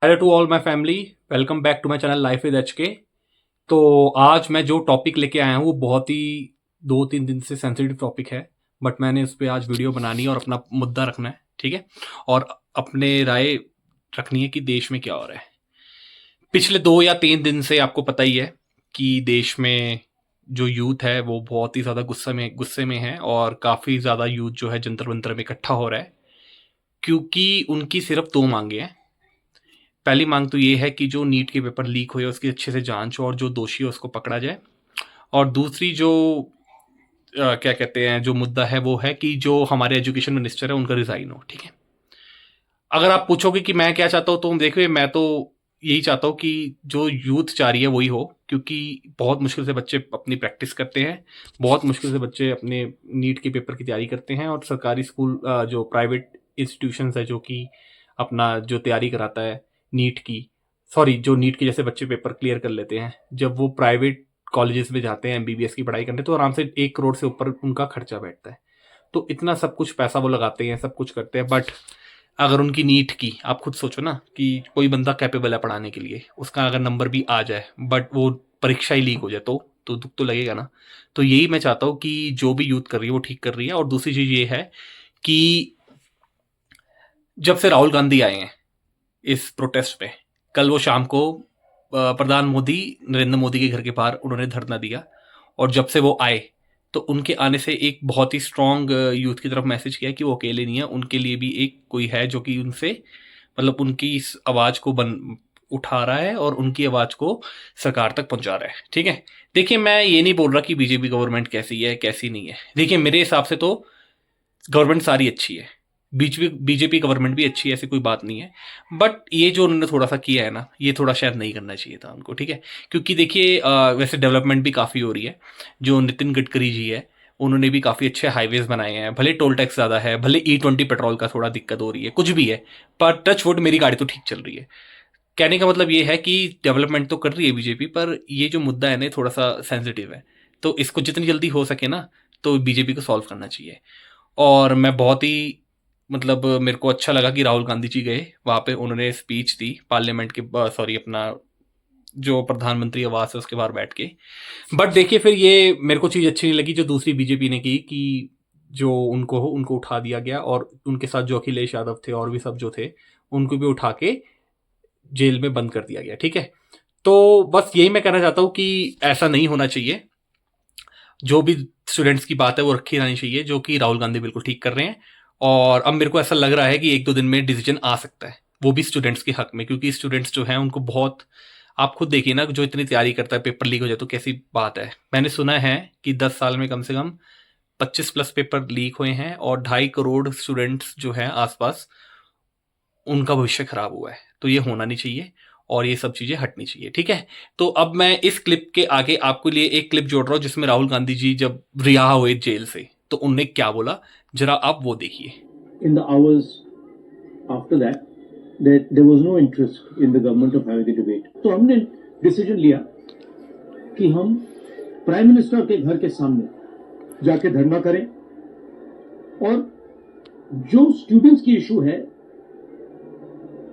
Hello to all my family. Welcome back to my channel life with HK. तो आज मैं जो topic लेके आया हूँ वो बहुत ही 2-3 दिन से सेंसिटिव टॉपिक है। बट मैंने उस पर आज वीडियो बनानी है और अपना मुद्दा रखना है, ठीक है। और अपने राय रखनी है कि देश में क्या हो रहा है। पिछले 2 या 3 दिन से आपको पता ही है कि देश में जो यूथ है वो बहुत ही ज़्यादा गुस्से में है और काफ़ी ज़्यादा यूथ जो है जंतर मंतर में इकट्ठा हो रहा है, क्योंकि उनकी सिर्फ दो मांगे हैं। पहली मांग तो ये है कि जो नीट के पेपर लीक हुए उसकी अच्छे से जांच हो और जो दोषी है उसको पकड़ा जाए। और दूसरी जो क्या कहते हैं, जो मुद्दा है वो है कि जो हमारे एजुकेशन मिनिस्टर है उनका रिजाइन हो, ठीक है। अगर आप पूछोगे कि मैं क्या चाहता हूँ, तो देखिए मैं तो यही चाहता हूँ कि जो यूथ चाह रही है वही हो, क्योंकि बहुत मुश्किल से बच्चे अपनी प्रैक्टिस करते हैं, बहुत मुश्किल से बच्चे अपने नीट के पेपर की तैयारी करते हैं। और सरकारी स्कूल जो प्राइवेट इंस्टीट्यूशंस है जो कि अपना जो तैयारी कराता है नीट की, सॉरी जो नीट के जैसे बच्चे पेपर क्लियर कर लेते हैं, जब वो प्राइवेट कॉलेजेस में जाते हैं एमबीबीएस की पढ़ाई करने, तो आराम से 1 करोड़ से ऊपर उनका खर्चा बैठता है। तो इतना सब कुछ पैसा वो लगाते हैं, सब कुछ करते हैं, बट अगर उनकी नीट की आप खुद सोचो ना कि कोई बंदा कैपेबल है पढ़ाने के लिए, उसका अगर नंबर भी आ जाए बट वो परीक्षा ही लीक हो जाए तो दुख तो लगेगा ना। तो यही मैं चाहता हूँ कि जो भी यूथ कर रही है वो ठीक कर रही है। और दूसरी चीज ये है कि जब से राहुल गांधी आए हैं इस प्रोटेस्ट पे, कल वो शाम को प्रधान मोदी नरेंद्र मोदी के घर के बाहर उन्होंने धरना दिया। और जब से वो आए तो उनके आने से एक बहुत ही स्ट्रांग यूथ की तरफ मैसेज किया कि वो अकेले नहीं है, उनके लिए भी एक कोई है जो कि उनसे मतलब उनकी इस आवाज को बन उठा रहा है और उनकी आवाज को सरकार तक पहुंचा रहा है, ठीक है। देखिए मैं ये नहीं बोल रहा कि बीजेपी गवर्नमेंट कैसी है कैसी नहीं है। देखिए मेरे हिसाब से तो गवर्नमेंट सारी अच्छी है, बीजेपी बीजेपी गवर्नमेंट भी अच्छी है, ऐसी कोई बात नहीं है। बट ये जो उन्होंने थोड़ा सा किया है ना, ये थोड़ा शायद नहीं करना चाहिए था उनको, ठीक है। क्योंकि देखिए वैसे डेवलपमेंट भी काफ़ी हो रही है। जो नितिन गडकरी जी है उन्होंने भी काफ़ी अच्छे हाईवेज बनाए हैं, भले टोल टैक्स ज़्यादा है, भले E20 पेट्रोल का थोड़ा दिक्कत हो रही है, कुछ भी है, पर टच वुड मेरी गाड़ी तो ठीक चल रही है। कहने का मतलब ये है कि डेवलपमेंट तो कर रही है बीजेपी, पर ये जो मुद्दा है ना थोड़ा सा सेंसिटिव है। तो इसको जितनी जल्दी हो सके ना तो बीजेपी को सॉल्व करना चाहिए। और मैं बहुत ही मतलब मेरे को अच्छा लगा कि राहुल गांधी जी गए वहाँ पे, उन्होंने स्पीच दी पार्लियामेंट के, सॉरी अपना जो प्रधानमंत्री आवास है उसके बाहर बैठ के। बट देखिए फिर ये मेरे को चीज़ अच्छी नहीं लगी जो दूसरी बीजेपी ने की कि जो उनको उनको उठा दिया गया और उनके साथ जो अखिलेश यादव थे और भी सब जो थे उनको भी उठा के जेल में बंद कर दिया गया, ठीक है। तो बस यही मैं कहना चाहता हूँ कि ऐसा नहीं होना चाहिए। जो भी स्टूडेंट्स की बात है वो रखी जानी चाहिए, जो कि राहुल गांधी बिल्कुल ठीक कर रहे हैं। और अब मेरे को ऐसा लग रहा है कि 1-2 दिन में डिसीजन आ सकता है, वो भी स्टूडेंट्स के हक में, क्योंकि स्टूडेंट्स जो हैं उनको बहुत, आप खुद देखिए ना, जो इतनी तैयारी करता है पेपर लीक हो जाए तो कैसी बात है। मैंने सुना है कि 10 साल में कम से कम 25+ पेपर लीक हुए हैं और 2.5 करोड़ स्टूडेंट्स जो हैं आसपास उनका भविष्य खराब हुआ है। तो ये होना नहीं चाहिए और ये सब चीजें हटनी चाहिए, ठीक है। तो अब मैं इस क्लिप के आगे आपके लिए एक क्लिप जोड़ रहा हूं जिसमें राहुल गांधी जी जब रिहा हुए जेल से तो उनने क्या बोला, जरा आप वो देखिए। In the hours after that, there was no interest in the government of having a debate. तो हमने डिसीजन लिया कि हम प्राइम मिनिस्टर के घर के सामने जाके धरना करें और जो स्टूडेंट्स की इशू है,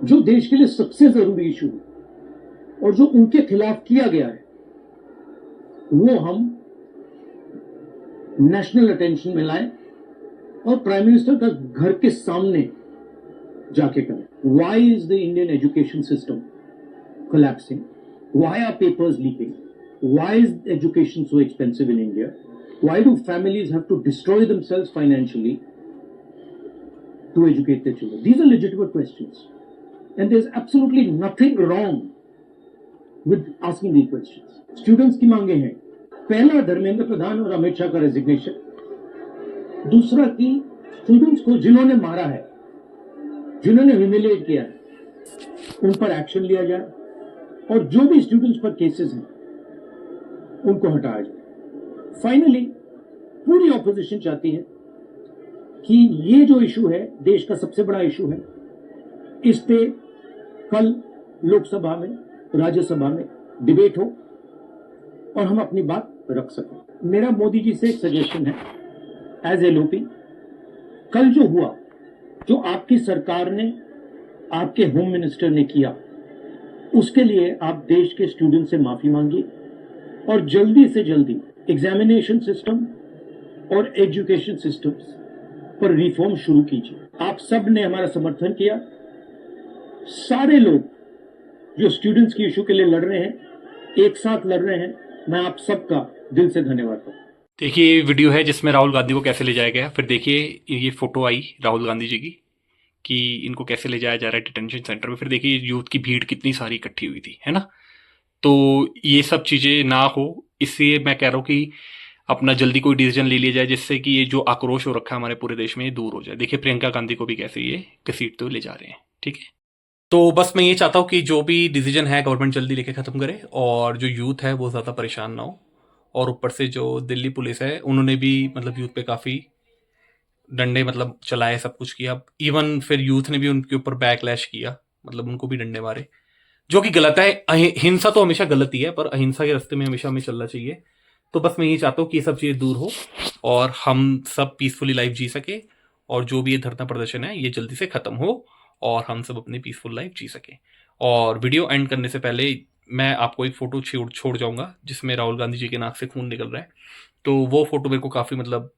जो देश के लिए सबसे जरूरी इशू है और जो उनके खिलाफ किया गया है, वो हम नेशनल अटेंशन में लाएं और प्राइम मिनिस्टर का घर के सामने जाके करें। Why is the Indian education system collapsing? Why are papers leaking? Why is education so expensive in India? Why do families have to destroy themselves financially to educate their children? These are legitimate questions. And there's absolutely nothing wrong with asking these questions. Students की मांगे हैं, पहला धर्मेंद्र प्रधान और अमित शाह का resignation, दूसरा कि students को जिन्होंने मारा है, जिन्होंने ह्यूमिलिएट किया है, उन पर एक्शन लिया जाए और जो भी स्टूडेंट्स पर केसेस हैं उनको हटाया जाए। फाइनली पूरी ऑपोजिशन चाहती है कि ये जो इशू है, देश का सबसे बड़ा इशू है, इस पे कल लोकसभा में, राज्यसभा में डिबेट हो और हम अपनी बात रख सकें। मेरा मोदी जी से एक सजेशन है, एज एलओपी, कल जो हुआ, जो आपकी सरकार ने, आपके होम मिनिस्टर ने किया, उसके लिए आप देश के स्टूडेंट से माफी मांगिए और जल्दी से जल्दी एग्जामिनेशन सिस्टम और एजुकेशन सिस्टम्स पर रिफॉर्म शुरू कीजिए। आप सब ने हमारा समर्थन किया। सारे लोग जो स्टूडेंट्स की इशू के लिए लड़ रहे हैं, एक साथ लड़ रहे हैं, मैं आप सबका दिल से धन्यवाद करता हूं। देखिए ये वीडियो है जिसमें राहुल गांधी को कैसे ले जाया गया। फिर देखिए ये फोटो आई राहुल गांधी जी की कि इनको कैसे ले जाया जा रहा है डिटेंशन सेंटर में। फिर देखिए यूथ की भीड़ कितनी सारी इकट्ठी हुई थी, है ना। तो ये सब चीज़ें ना हो, इसलिए मैं कह रहा हूँ कि अपना जल्दी कोई डिसीजन ले लिया जाए जिससे कि ये जो आक्रोश हो रखा है हमारे पूरे देश में ये दूर हो जाए। देखिए प्रियंका गांधी को भी कैसे ये घसीटते हुए ले जा रहे हैं, ठीक है। तो बस मैं ये चाहता हूँ कि जो भी डिसीजन है गवर्नमेंट जल्दी लेके ख़त्म करे और जो यूथ है वो ज़्यादा परेशान ना हो। और ऊपर से जो दिल्ली पुलिस है उन्होंने भी मतलब यूथ पे काफ़ी डंडे मतलब चलाए, सब कुछ किया। इवन फिर यूथ ने भी उनके ऊपर बैकलैश किया, मतलब उनको भी डंडे मारे, जो कि गलत है। हिंसा तो हमेशा गलत ही है, पर अहिंसा के रास्ते में हमेशा हमें चलना चाहिए। तो बस मैं ये चाहता हूँ कि ये सब चीज़ें दूर हो और हम सब पीसफुली लाइफ जी सके और जो भी ये धरना प्रदर्शन है ये जल्दी से ख़त्म हो और हम सब अपनी पीसफुल लाइफ जी सके। और वीडियो एंड करने से पहले मैं आपको एक फ़ोटो छोड़ जाऊँगा जिसमें राहुल गांधी जी के नाक से खून निकल रहा है। तो वो फ़ोटो मेरे को काफ़ी मतलब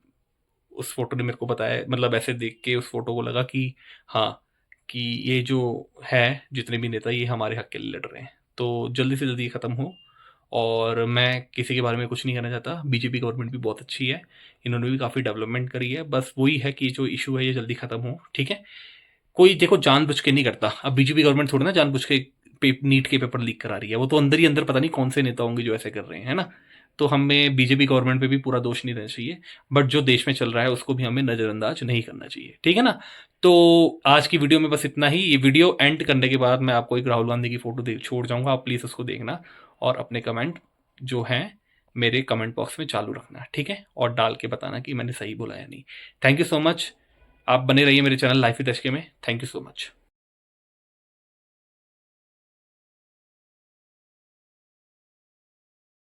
उस फ़ोटो ने मेरे को बताया, मतलब ऐसे देख के उस फ़ोटो को लगा कि हाँ, कि ये जो है जितने भी नेता ये हमारे हक के लिए लड़ रहे हैं। तो जल्दी से जल्दी ये ख़त्म हो। और मैं किसी के बारे में कुछ नहीं कहना चाहता। बीजेपी गवर्नमेंट भी बहुत अच्छी है, इन्होंने भी काफ़ी डेवलपमेंट करी है। बस वही है कि जो इशू है ये जल्दी ख़त्म हो, ठीक है। कोई देखो जानबूझ के नहीं करता। अब बीजेपी गवर्नमेंट थोड़ी ना जानबूझ के नीट के पेपर लीक करा रही है। वो तो अंदर ही अंदर पता नहीं कौन से नेता होंगे जो ऐसे कर रहे हैं, है ना। तो हमें बीजेपी गवर्नमेंट पे भी पूरा दोष नहीं देना चाहिए, बट जो देश में चल रहा है उसको भी हमें नज़रअंदाज नहीं करना चाहिए, ठीक है ना। तो आज की वीडियो में बस इतना ही। ये वीडियो एंड करने के बाद मैं आपको एक राहुल गांधी की फ़ोटो छोड़ जाऊँगा, आप प्लीज़ उसको देखना और अपने कमेंट जो हैं मेरे कमेंट बॉक्स में चालू रखना, ठीक है। और डाल के बताना कि मैंने सही बोला या नहीं। Thank you so much. आप बने रहिए मेरे चैनल लाइफ विद एसके में। Thank you so much.